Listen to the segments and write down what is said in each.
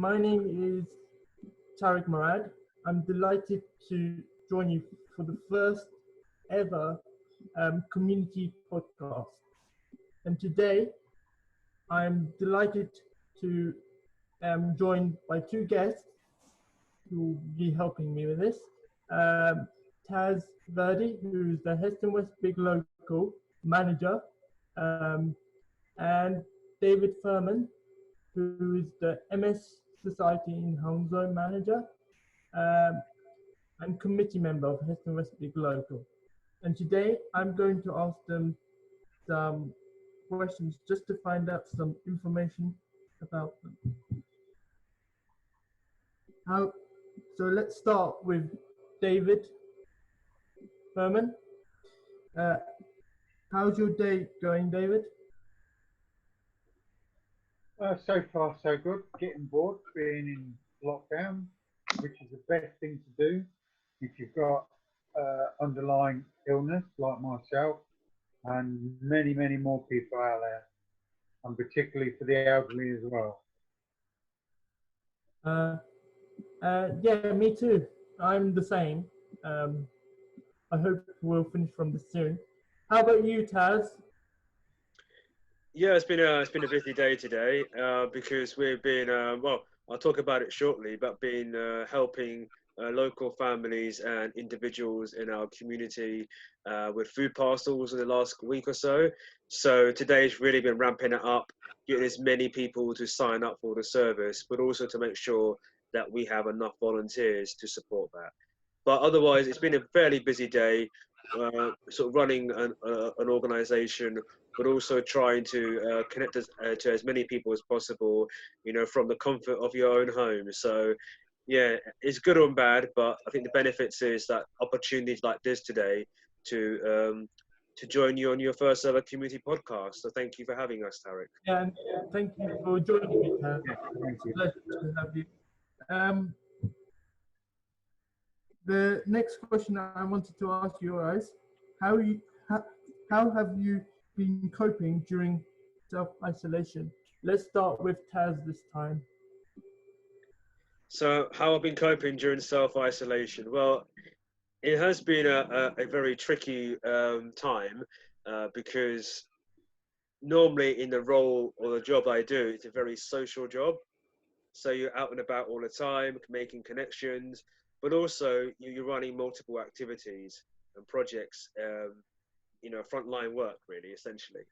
My name is Tarek Mrad. I'm delighted to join you for the first ever community podcast. And today I'm delighted to joined by two guests who will be helping me with this. Um, Taz Virdee, who's the Heston West Big Local manager, um, and David Thurman, who is the MS Society in Hangzhou manager um, and committee member of Heston West Big Local. And today I'm going to ask them some questions just to find out some information about them. So let's start with David Thurman. How's your day going, David? So far, so good. Getting bored being in lockdown, which is the best thing to do if you've got underlying illness like myself and many, many more people out there, and particularly for the elderly as well. Yeah, me too. I'm the same. I hope we'll finish from this soon. How about you, Taz? Yeah, it's been a busy day today because we've been well. I'll talk about it shortly, but been helping local families and individuals in our community with food parcels in the last week or so. So today's really been ramping it up, getting as many people to sign up for the service, but also to make sure that we have enough volunteers to support that. But otherwise, it's been a fairly busy day, sort of running an organisation, but also trying to connect to as many people as possible, you know, from the comfort of your own home. So, yeah, it's good and bad, but I think the benefits is that opportunities like this today to join you on your first ever community podcast. So thank you for having us, Tarek. Yeah, and thank you for joining me, Taz. Yeah, thank you. Pleasure to have you. The next question I wanted to ask you guys: how have you been coping during self-isolation? Let's start with Taz this time. So how I've been coping during self-isolation? Well, it has been a very tricky time because normally in the role or the job I do, it's a very social job. So you're out and about all the time, making connections, but also you're running multiple activities and projects, you know, frontline work really, essentially.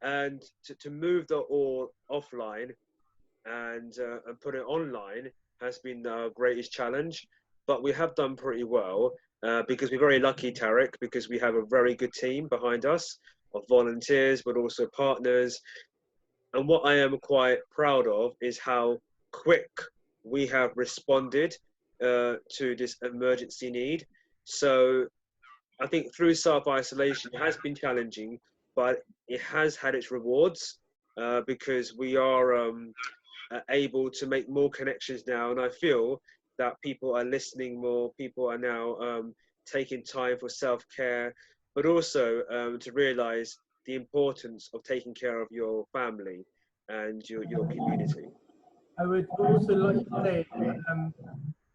And to move that all offline and put it online has been our greatest challenge. But we have done pretty well because we're very lucky, Tarek, because we have a very good team behind us of volunteers, but also partners. And what I am quite proud of is how quick we have responded to this emergency need. So I think through self-isolation, it has been challenging, but it has had its rewards because we are able to make more connections now. And I feel that people are listening more, people are now taking time for self-care, but also to realize the importance of taking care of your family and your community. I would also like to say,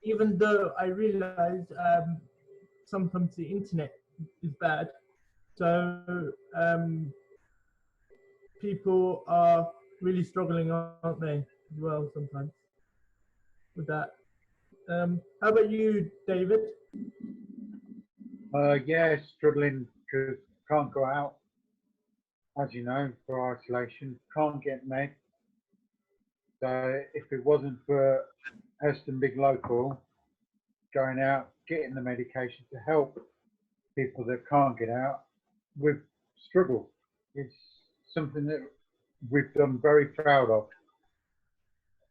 even though I realize sometimes the internet is bad, so people are really struggling, aren't they, as well sometimes with that. How about you, David? Yeah, struggling because can't go out, as you know, for isolation. Can't get med. So if it wasn't for Heston Big Local going out, getting the medication to help people that can't get out, we've struggled. It's something that we've done very proud of.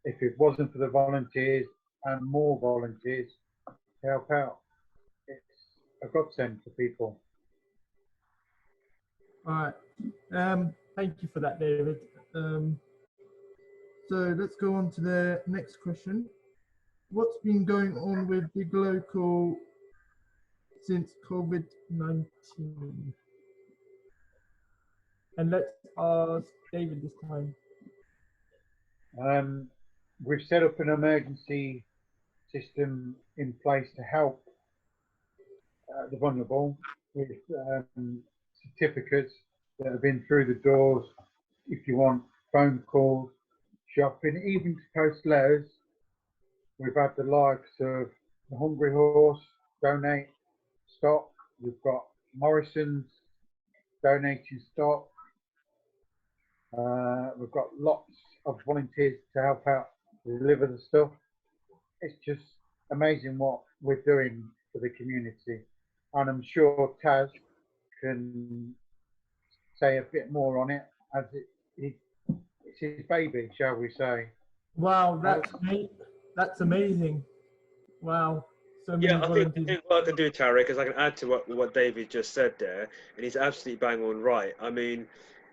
If it wasn't for the volunteers and more volunteers to help out, it's a godsend for people. All right. Thank you for that, David. So let's go on to the next question. What's been going on with Big Local since COVID-19? And let's ask David this time. we've set up an emergency system in place to help the vulnerable with certificates that have been through the doors. If you want phone calls, shopping, even to post letters, we've had the likes of the Hungry Horse donate stock. We've got Morrison's donating stock. We've got lots of volunteers to help out deliver the stuff. It's just amazing what we're doing for the community. And I'm sure Taz can say a bit more on it, as it's his baby, shall we say. Wow, that's amazing. Wow, so many Yeah, I volunteers. think what I can do, Tarek, is I can add to what David just said there, and he's absolutely bang on right. I mean,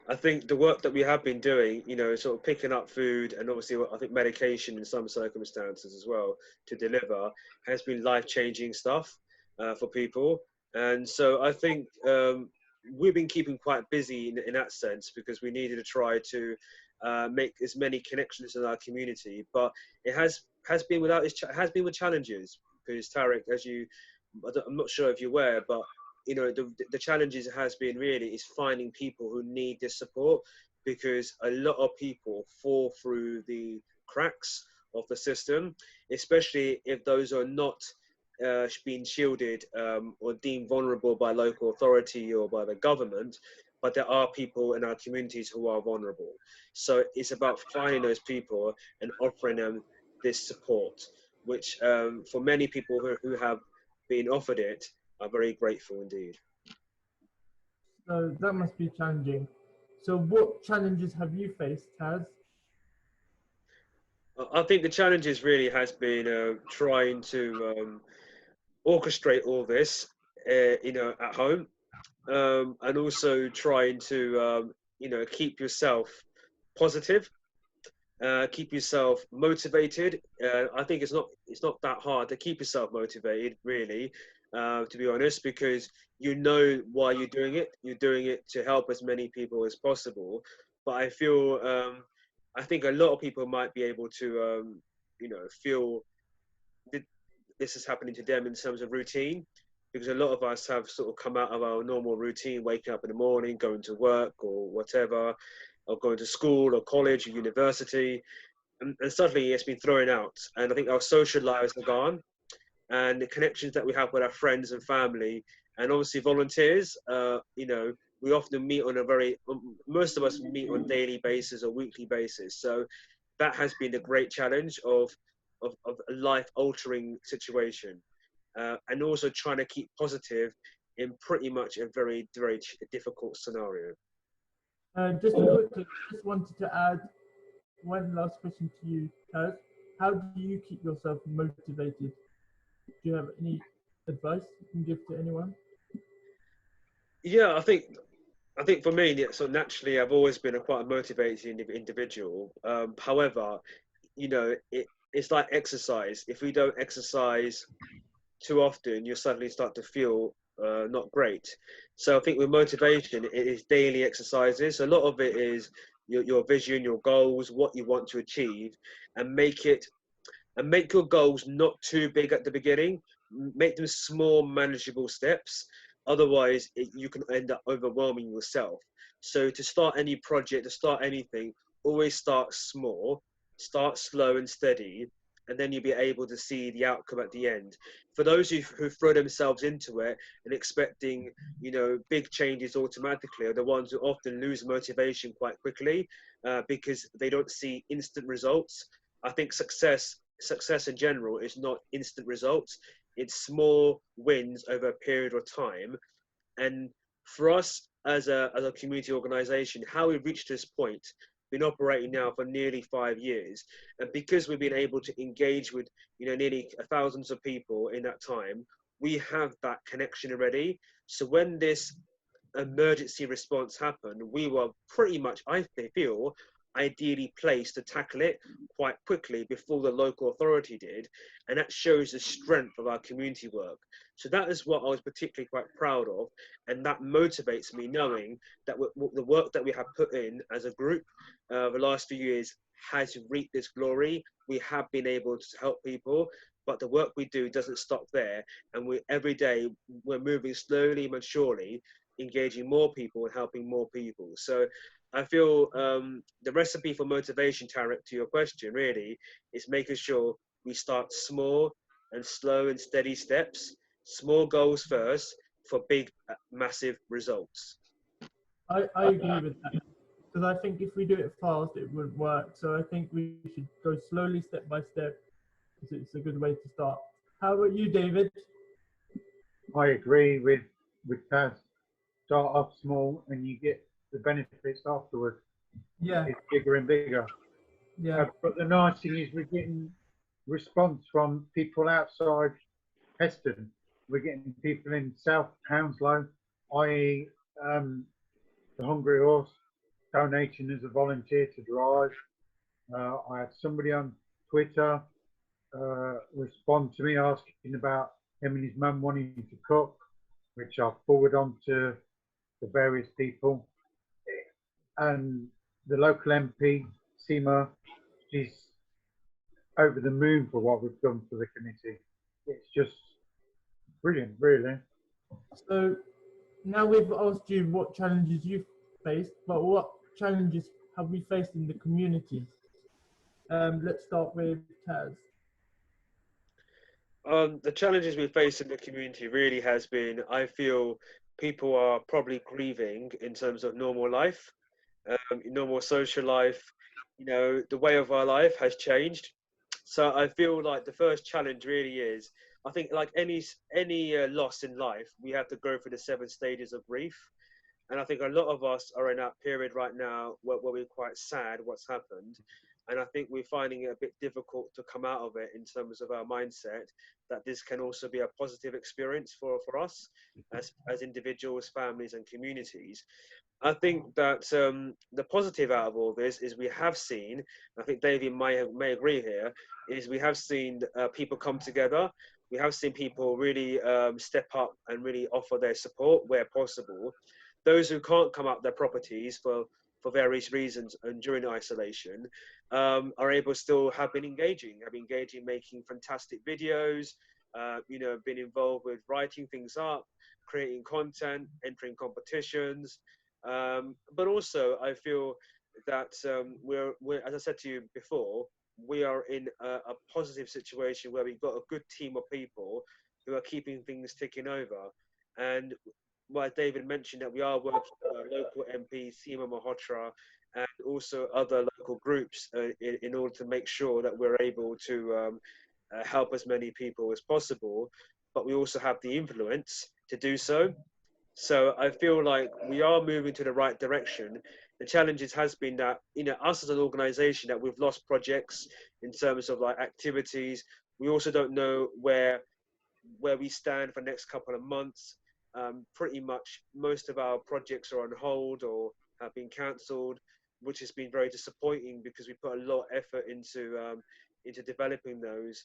I think the work that we have been doing, you know, sort of picking up food and obviously I think medication in some circumstances as well to deliver has been life-changing stuff for people. And so I think we've been keeping quite busy in that sense because we needed to try to make as many connections in our community. But it has been has been with challenges because Tarek, I'm not sure if you're aware, but you know the challenges has been really is finding people who need this support because a lot of people fall through the cracks of the system, especially if those are not being shielded or deemed vulnerable by local authority or by the government, but there are people in our communities who are vulnerable. So it's about finding those people and offering them this support, which for many people who have been offered it are very grateful indeed. So that must be challenging. So what challenges have you faced, Taz? I think the challenges really has been trying to orchestrate all this, you know, at home, and also trying to, you know, keep yourself positive, keep yourself motivated. I think it's not that hard to keep yourself motivated, really, to be honest, because you know why you're doing it. You're doing it to help as many people as possible. But I feel, I think a lot of people might be able to, you know, feel that this is happening to them in terms of routine, because a lot of us have sort of come out of our normal routine, waking up in the morning, going to work or whatever, or going to school or college or university, and suddenly it's been thrown out. And I think our social lives are gone, and the connections that we have with our friends and family, and obviously volunteers. You know, we often meet on a most of us meet on daily basis or weekly basis. So that has been the great challenge of a life-altering situation, and also trying to keep positive in pretty much a very difficult scenario. Just wanted to add one last question to you, Taz. How do you keep yourself motivated? Do you have any advice you can give to anyone? Yeah, I think for me, so naturally, I've always been a quite a motivated individual. However, you know, it's like exercise. If we don't exercise too often, you suddenly start to feel not great. So I think with motivation, it is daily exercises. A lot of it is your vision, your goals, what you want to achieve, and make your goals not too big at the beginning. Make them small, manageable steps. Otherwise, you can end up overwhelming yourself. So to start any project, to start anything, always start small, start slow and steady, and then you'll be able to see the outcome at the end. For those who throw themselves into it and expecting, you know, big changes automatically are the ones who often lose motivation quite quickly because they don't see instant results. I think success in general is not instant results. It's small wins over a period of time. And for us as a community organization, how we reached this point, been operating now for nearly 5 years, and because we've been able to engage with, you know, nearly thousands of people in that time, we have that connection already. So when this emergency response happened, we were pretty much, I feel, ideally placed to tackle it quite quickly before the local authority did. And that shows the strength of our community work. So that is what I was particularly quite proud of. And that motivates me knowing that the work that we have put in as a group the last few years has reaped this glory. we have been able to help people, but the work we do doesn't stop there. And every day we're moving slowly but surely, engaging more people and helping more people. So I feel the recipe for motivation, Tarek, to your question, really, is making sure we start small and slow and steady steps, small goals first for big, massive results. I agree with that, because I think if we do it fast, it wouldn't work. So I think we should go slowly, step by step, because it's a good way to start. How about you, David? I agree with Taz. Start off small and you get the benefits afterwards. Yeah, It's bigger and bigger. yeah, But the nice thing is we're getting response from people outside Heston. We're getting people in South Hounslow, i.e. The Hungry Horse, donating as a volunteer to drive. I had somebody on Twitter respond to me asking about him and his mum wanting to cook, which I forward on to the various people. And the local MP, Seema, she's over the moon for what we've done for the committee. It's just brilliant, really. So now we've asked you what challenges you've faced, but what challenges have we faced in the community? Let's start with Taz. The challenges we face in the community really has been, I feel people are probably grieving in terms of normal life, normal social life. You know, the way of our life has changed. So I feel like the first challenge really is, I think like any loss in life, we have to go through the 7 stages of grief. And I think a lot of us are in that period right now where we're quite sad what's happened. And I think we're finding it a bit difficult to come out of it in terms of our mindset, that this can also be a positive experience for us as individuals, families, and communities. I think that the positive out of all this is we have seen, I think David may agree here, is we have seen people come together. We have seen people really step up and really offer their support where possible. Those who can't come up their properties for various reasons and during isolation are able still have been engaging, making fantastic videos, been involved with writing things up, creating content, entering competitions. But also, I feel that we're, as I said to you before, we are in a positive situation where we've got a good team of people who are keeping things ticking over. And well, David mentioned that we are working with our local MP, Seema Malhotra, and also other local groups in order to make sure that we're able to help as many people as possible. But we also have the influence to do so. So I feel like we are moving to the right direction. The challenges has been that, us as an organization, that we've lost projects in terms of like activities. We also don't know where we stand for the next couple of months. Pretty much most of our projects are on hold or have been cancelled, which has been very disappointing because we put a lot of effort into developing those.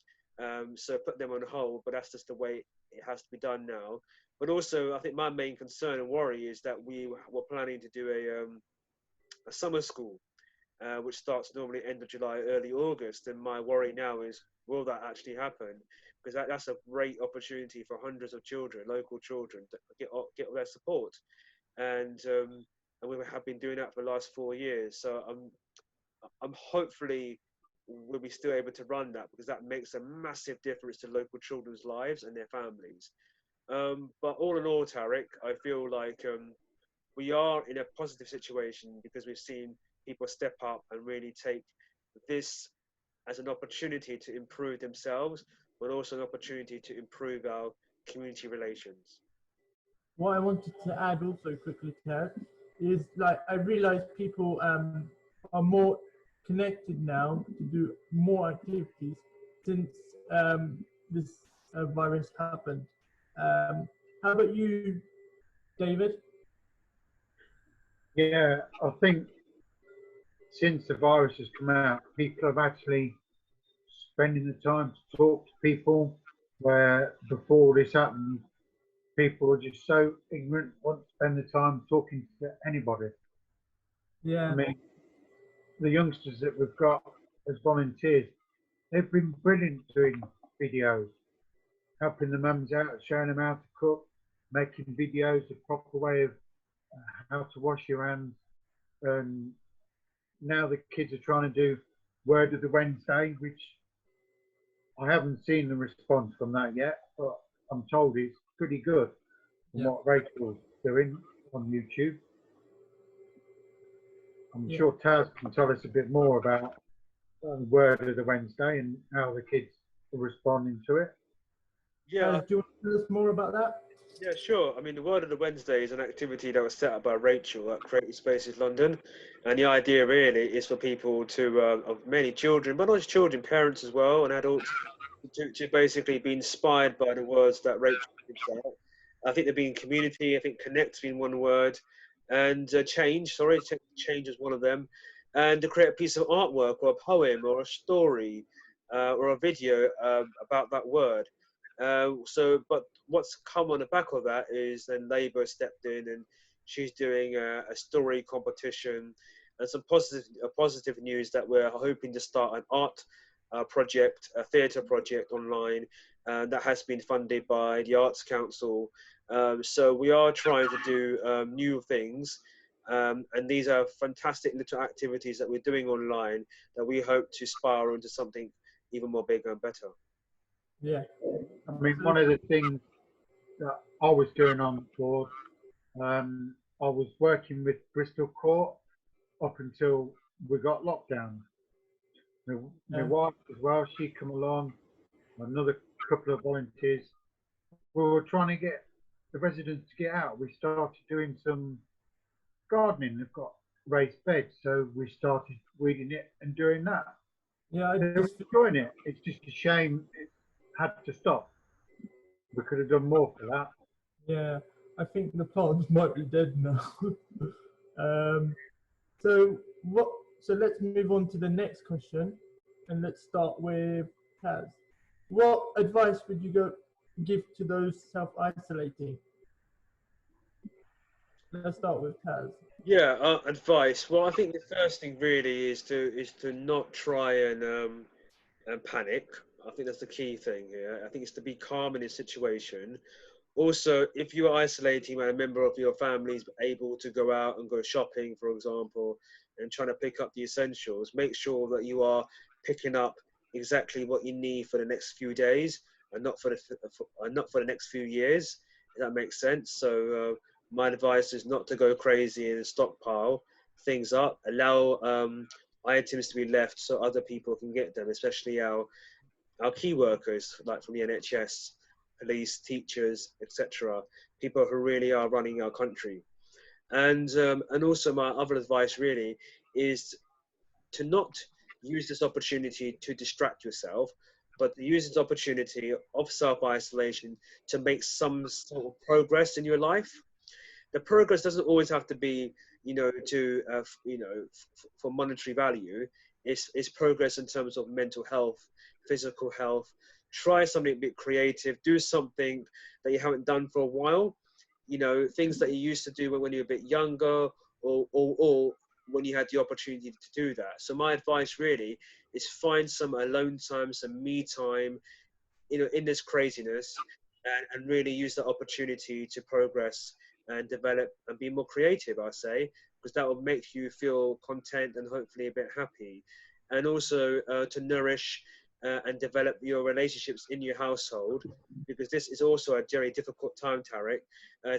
So put them on hold, but that's just the way it has to be done now. But also, I think my main concern and worry is that we were planning to do a summer school, which starts normally end of July, early August. And my worry now is, will that actually happen? Because that's a great opportunity for hundreds of children, local children, to get their support. And we have been doing that for the last 4 years. So I'm hopefully we'll be still able to run that, because that makes a massive difference to local children's lives and their families. But all in all, Tarek, I feel like we are in a positive situation because we've seen people step up and really take this as an opportunity to improve themselves, but also an opportunity to improve our community relations. What I wanted to add also quickly, Taz, is like I realize people are more connected now to do more activities since this virus happened. How about you, David? Yeah, I think since the virus has come out, people have actually spending the time to talk to people, where before this happened, people were just so ignorant, won't spend the time talking to anybody. I Yeah, mean, the youngsters that we've got as volunteers, they've been brilliant doing videos, helping the mums out, showing them how to cook, making videos, the proper way of how to wash your hands. And now the kids are trying to do Word of the Wednesday, which I haven't seen the response from that yet, but I'm told it's pretty good from Yeah. what Rachel's doing on YouTube. I'm sure Taz can tell us a bit more about Word of the Wednesday and how the kids are responding to it. Yeah, Do you want to tell us more about that? yeah, sure. I mean, the Word of the Wednesday is an activity that was set up by Rachel at Creative Spaces London, and the idea really is for people to, of many children, but not just children, parents as well, and adults, to basically be inspired by the words that Rachel gives out. I think they're being community. I think connect's been one word, and change. Sorry, change is one of them, and to create a piece of artwork or a poem or a story or a video about that word. But what's come on the back of that is then Labour stepped in and she's doing a story competition and some positive news that we're hoping to start an art project, a theatre project online that has been funded by the Arts Council. So we are trying to do new things. And these are fantastic little activities that we're doing online that we hope to spiral into something even more bigger and better. Yeah. I mean, one of the things that I was doing on board, I was working with Bristol Court up until we got lockdown. My wife as well, she come along, another couple of volunteers. We were trying to get the residents to get out. We started doing some gardening. They've got raised beds, so we started weeding it and doing that. Yeah, They were enjoying it. It's just a shame it had to stop. We could have done more for that. yeah. I think the plants might be dead now. So what? So let's move on to the next question, and let's start with Taz. What advice would you give to those self-isolating? Let's start with Taz. Yeah, advice. Well, I think the first thing really is to not try and panic. I think that's the key thing here. I think it's to be calm in a situation. Also, if you are isolating when a member of your family is able to go out and go shopping, for example, and trying to pick up the essentials, make sure that you are picking up exactly what you need for the next few days and not for the next few years. If that makes sense. So my advice is not to go crazy and stockpile things up. Allow items to be left so other people can get them, especially our key workers, like from the NHS, police, teachers, etc. People who really are running our country. And also my other advice really is to not use this opportunity to distract yourself, but to use this opportunity of self-isolation to make some sort of progress in your life. The progress doesn't always have to be, for monetary value. It's progress in terms of mental health, physical health. Try something a bit creative. Do something that you haven't done for a while. You know, things that you used to do when you were a bit younger, or when you had the opportunity to do that. So my advice really is find some alone time, some me time, in this craziness, and really use that opportunity to progress and develop and be more creative, I say, because that will make you feel content and hopefully a bit happy. And also to nourish and develop your relationships in your household, because this is also a very difficult time, Tarek.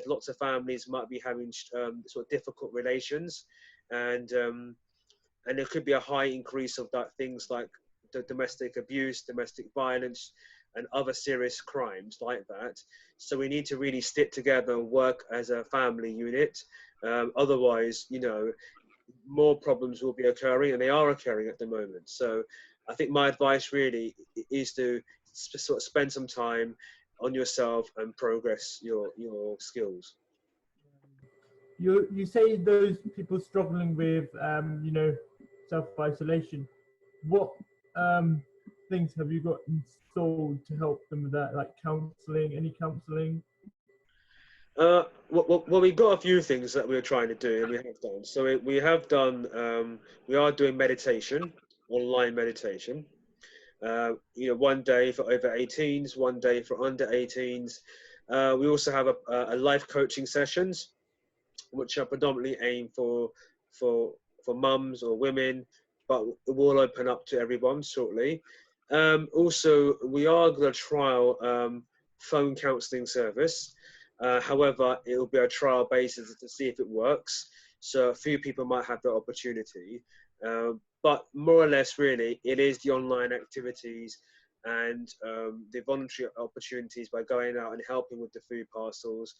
Lots of families might be having sort of difficult relations, and there could be a high increase of that, things like the domestic abuse, domestic violence, and other serious crimes like that. So we need to really stick together and work as a family unit. Otherwise, more problems will be occurring, and they are occurring at the moment. So I think my advice really is to sort of spend some time on yourself and progress your skills. You say those people struggling with self-isolation. What things have you got installed to help them with that, like counselling? Any counselling? Well, we've got a few things that we're trying to do, and we have done. So we have done. We are doing meditation, online meditation. One day for over 18s, one day for under 18s. We also have a life coaching sessions, which are predominantly aimed for for mums or women, but it will open up to everyone shortly. Also, we are going to trial phone counselling service. However, it will be a trial basis to see if it works. So a few people might have the opportunity, but more or less, really, it is the online activities and the voluntary opportunities by going out and helping with the food parcels.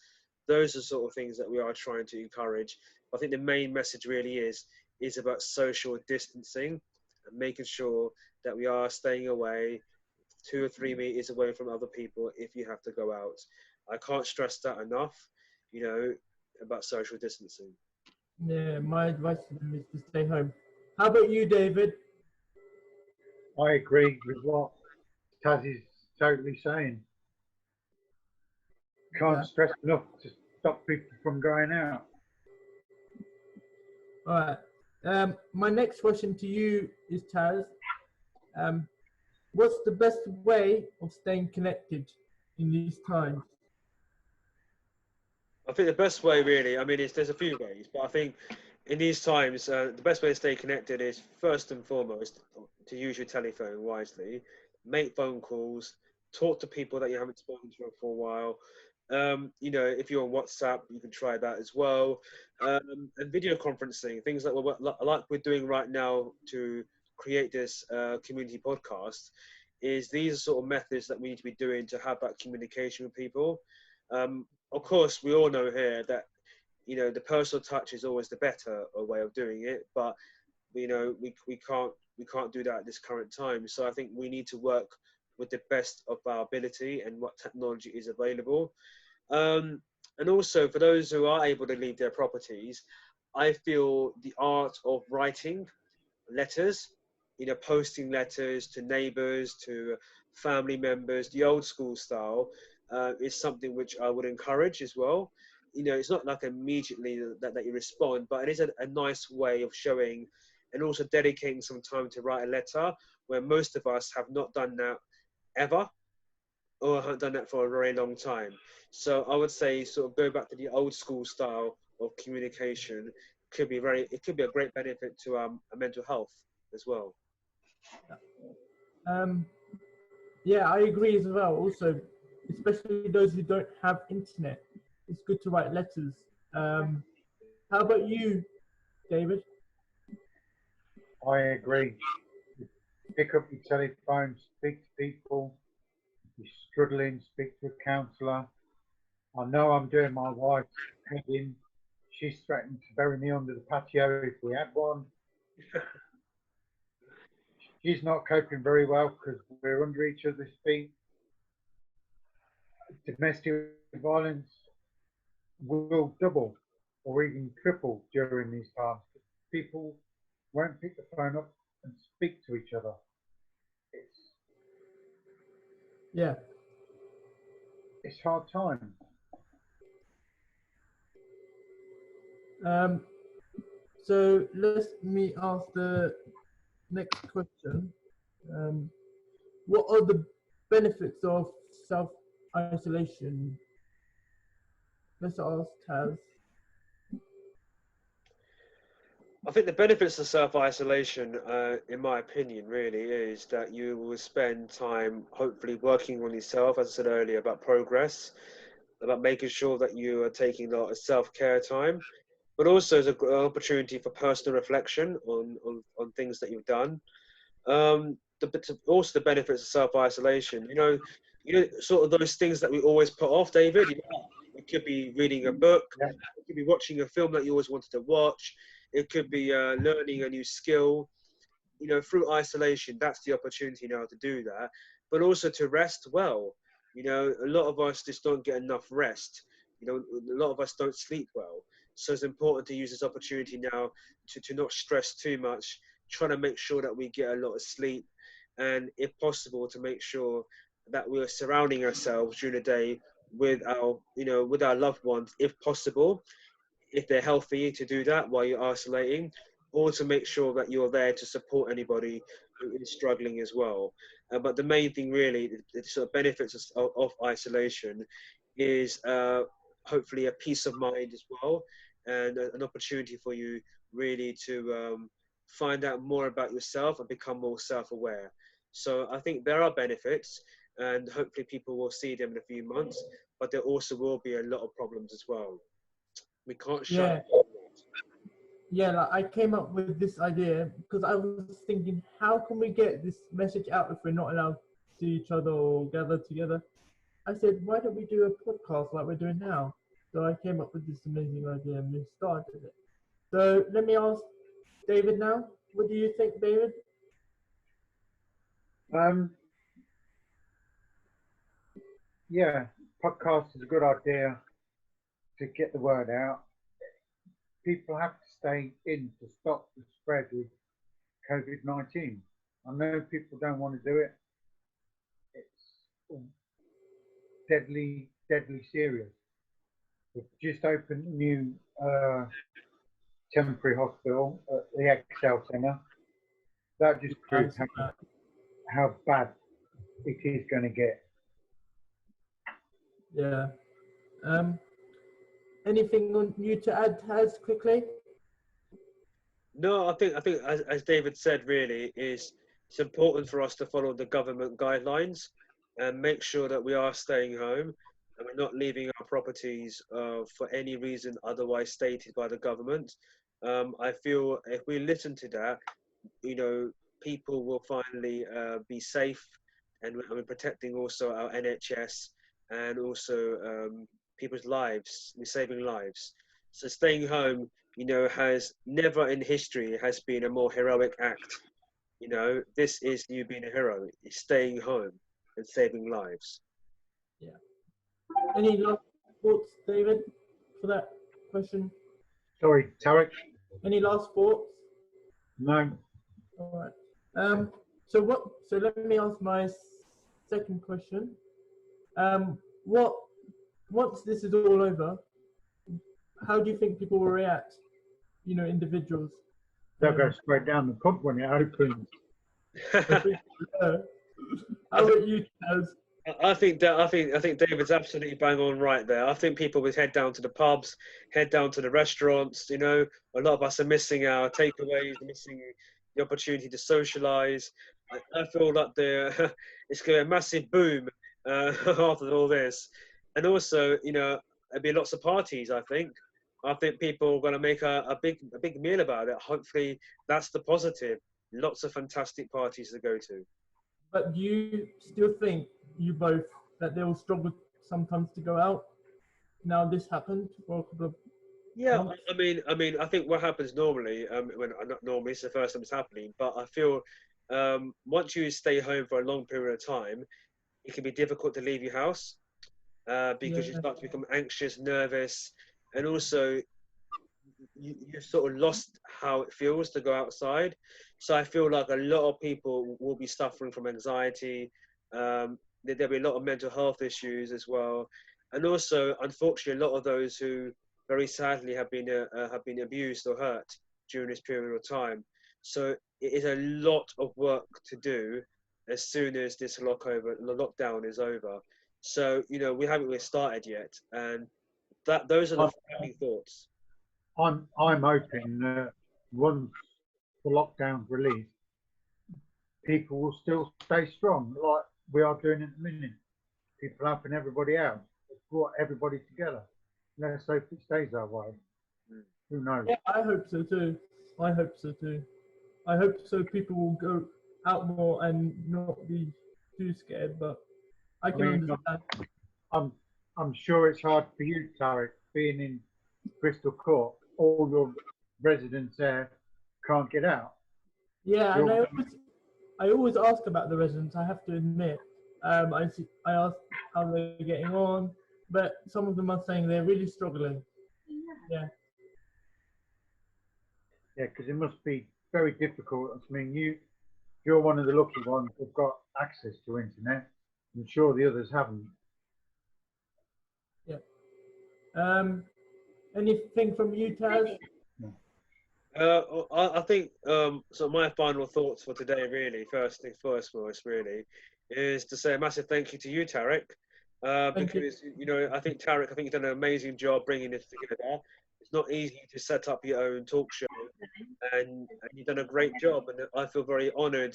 Those are sort of things that we are trying to encourage. I think the main message really is about social distancing and making sure that we are staying away 2 or 3 meters away from other people if you have to go out. I can't stress that enough, about social distancing. Yeah, my advice to them is to stay home. How about you, David? I agree with what Taz is totally saying. Can't Yeah. stress enough to stop people from going out. All right. My next question to you is, Taz. What's the best way of staying connected in these times? I think the best way, really, I mean, there's a few ways, but I think in these times, the best way to stay connected is first and foremost to use your telephone wisely, make phone calls, talk to people that you haven't spoken to for a while. If you're on WhatsApp, you can try that as well. And video conferencing, things like we're doing right now to create this community podcast, is these are sort of methods that we need to be doing to have that communication with people. Of course, we all know here that the personal touch is always the better way of doing it, but we can't do that at this current time. So I think we need to work with the best of our ability and what technology is available. And also for those who are able to leave their properties, I feel the art of writing letters, posting letters to neighbors, to family members, the old school style, is something which I would encourage as well. It's not like immediately that you respond, but it is a nice way of showing and also dedicating some time to write a letter, where most of us have not done that ever, or haven't done that for a very long time. So I would say sort of go back to the old school style of communication. It could be a great benefit to our mental health as well. Yeah, I agree as well. Also, especially those who don't have internet, it's good to write letters. How about you, David? I agree. Pick up your telephone, speak to people. If you're struggling, speak to a counsellor. I know I'm doing my wife's head in. She's threatened to bury me under the patio if we had one. She's not coping very well because we're under each other's feet. Domestic violence will double or even triple during these times. People won't pick the phone up and speak to each other. Yeah. It's hard times. So let me ask the next question. What are the benefits of self-isolation? Let's ask Taz. I think the benefits of self-isolation, in my opinion, really is that you will spend time hopefully working on yourself, as I said earlier, about progress, about making sure that you are taking a lot of self-care time, but also as an opportunity for personal reflection on things that you've done. Also the benefits of self-isolation, sort of those things that we always put off, David. It could be reading a book, Yeah. it could be watching a film that you always wanted to watch, it could be learning a new skill. Through isolation, that's the opportunity now to do that, but also to rest well. A lot of us just don't get enough rest. A lot of us don't sleep well. So it's important to use this opportunity now to not stress too much, trying to make sure that we get a lot of sleep, and if possible, to make sure that we're surrounding ourselves during the day with our loved ones, if possible, if they're healthy, to do that while you're isolating, or to make sure that you're there to support anybody who is struggling as well. But the main thing really, the sort of benefits of isolation is hopefully a peace of mind as well, and an opportunity for you really to find out more about yourself and become more self-aware. So I think there are benefits, and hopefully people will see them in a few months, but there also will be a lot of problems as well. We can't shut Yeah, yeah. Like I came up with this idea because I was thinking, how can we get this message out if we're not allowed to see each other or gather together? I said, why don't we do a podcast like we're doing now? So I came up with this amazing idea and we started it. So let me ask David now. What do you think, David? Um, yeah, podcast is a good idea to get the word out. People have to stay in to stop the spread of COVID-19. I know people don't want to do it. It's deadly, deadly serious. We've just opened a new temporary hospital at the Excel Centre. That just proves how bad it is going to get. Yeah. Anything on you to add, Taz, quickly? No, I think as David said, really is it's important for us to follow the government guidelines and make sure that we are staying home and we're not leaving our properties for any reason otherwise stated by the government. I feel if we listen to that, you know, people will finally be safe, and we're protecting also our NHS and also people's lives. We're saving lives. So staying home, you know, has never in history has been a more heroic act. You know, this is you being a hero. It's staying home and saving lives. Yeah. Any last thoughts, David, for that question? Sorry, Tarek? Any last thoughts? No. All right. So what? So let me ask my second question. What? Once this is all over, how do you think people will react? You know, individuals. They'll go straight down the pub when it opens. How about you, Taz? I think David's absolutely bang on right there. I think people would head down to the pubs, head down to the restaurants. You know, a lot of us are missing our takeaways, missing the opportunity to socialise. I feel that it's going to be a massive boom after all this, and also, you know, there'll be lots of parties. I think people are going to make a big meal about it. Hopefully, that's the positive. Lots of fantastic parties to go to. But do you still think, you both, that they will struggle sometimes to go out? Now this happened for a couple of Yeah, months. I think what happens normally, when not normally, it's the first time it's happening, but I feel once you stay home for a long period of time, it can be difficult to leave your house because you Yeah, start to become anxious, nervous, and also you sort of lost how it feels to go outside. So I feel like a lot of people will be suffering from anxiety. There'll be a lot of mental health issues as well, and also, unfortunately, a lot of those who very sadly have been abused or hurt during this period of time. So it is a lot of work to do as soon as this lockdown is over. So you know we haven't really started yet, and those are the I'm, frightening thoughts. I'm hoping that once the lockdown's released, people will still stay strong, like we are doing at the minute. People helping everybody out. It's brought everybody together. Let's hope it stays that way. Who knows? yeah, I hope so too. I hope so too. I hope so people will go out more and not be too scared, but I I can mean, understand. I'm I'm sure it's hard for you, Tarek, being in Bristol Court. All your residents there can't get out. Yeah, and You're, I always ask about the residents, I have to admit. I ask how they're getting on, but some of them are saying they're really struggling. Yeah, yeah, because it must be very difficult. I mean, you're one of the lucky ones who've got access to internet. I'm sure the others haven't. yeah. Anything from you, Taz? I think so. My final thoughts for today, really, first things first, for us, really, is to say a massive thank you to you, Tarek, Thank you. because I think Tarek, I think you've done an amazing job bringing this together. It's not easy to set up your own talk show, and you've done a great job, and I feel very honoured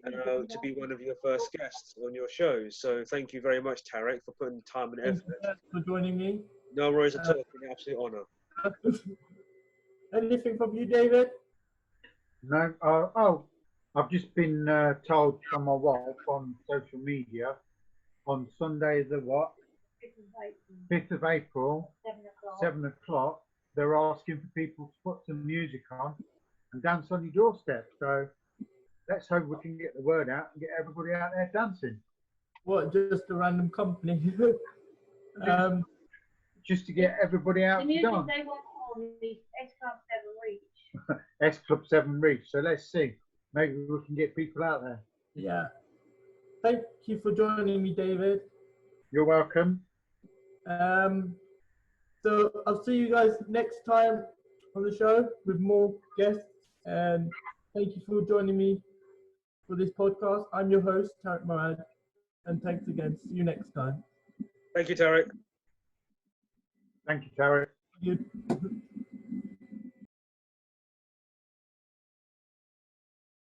to be one of your first guests on your show. So thank you very much, Tarek, for putting the time and Thank effort. you for joining me. No worries at all. It's been an absolute honour. Anything from you, David? No, I've just been told from my wife on social media on Sunday the what? 5th of April, 7 o'clock, they're asking for people to put some music on and dance on your doorstep. So let's hope we can get the word out and get everybody out there dancing. What, just a random company? Just to get everybody out The to music dance. they want on is S Club 7 Reach. S Club 7 Reach. So let's see. Maybe we can get people out there. Yeah. Thank you for joining me, David. You're welcome. So I'll see you guys next time on the show with more guests. And thank you for joining me for this podcast. I'm your host, Tarek Mrad. And thanks again. See you next time. Thank you, Tarek. Thank you, Tarek. You.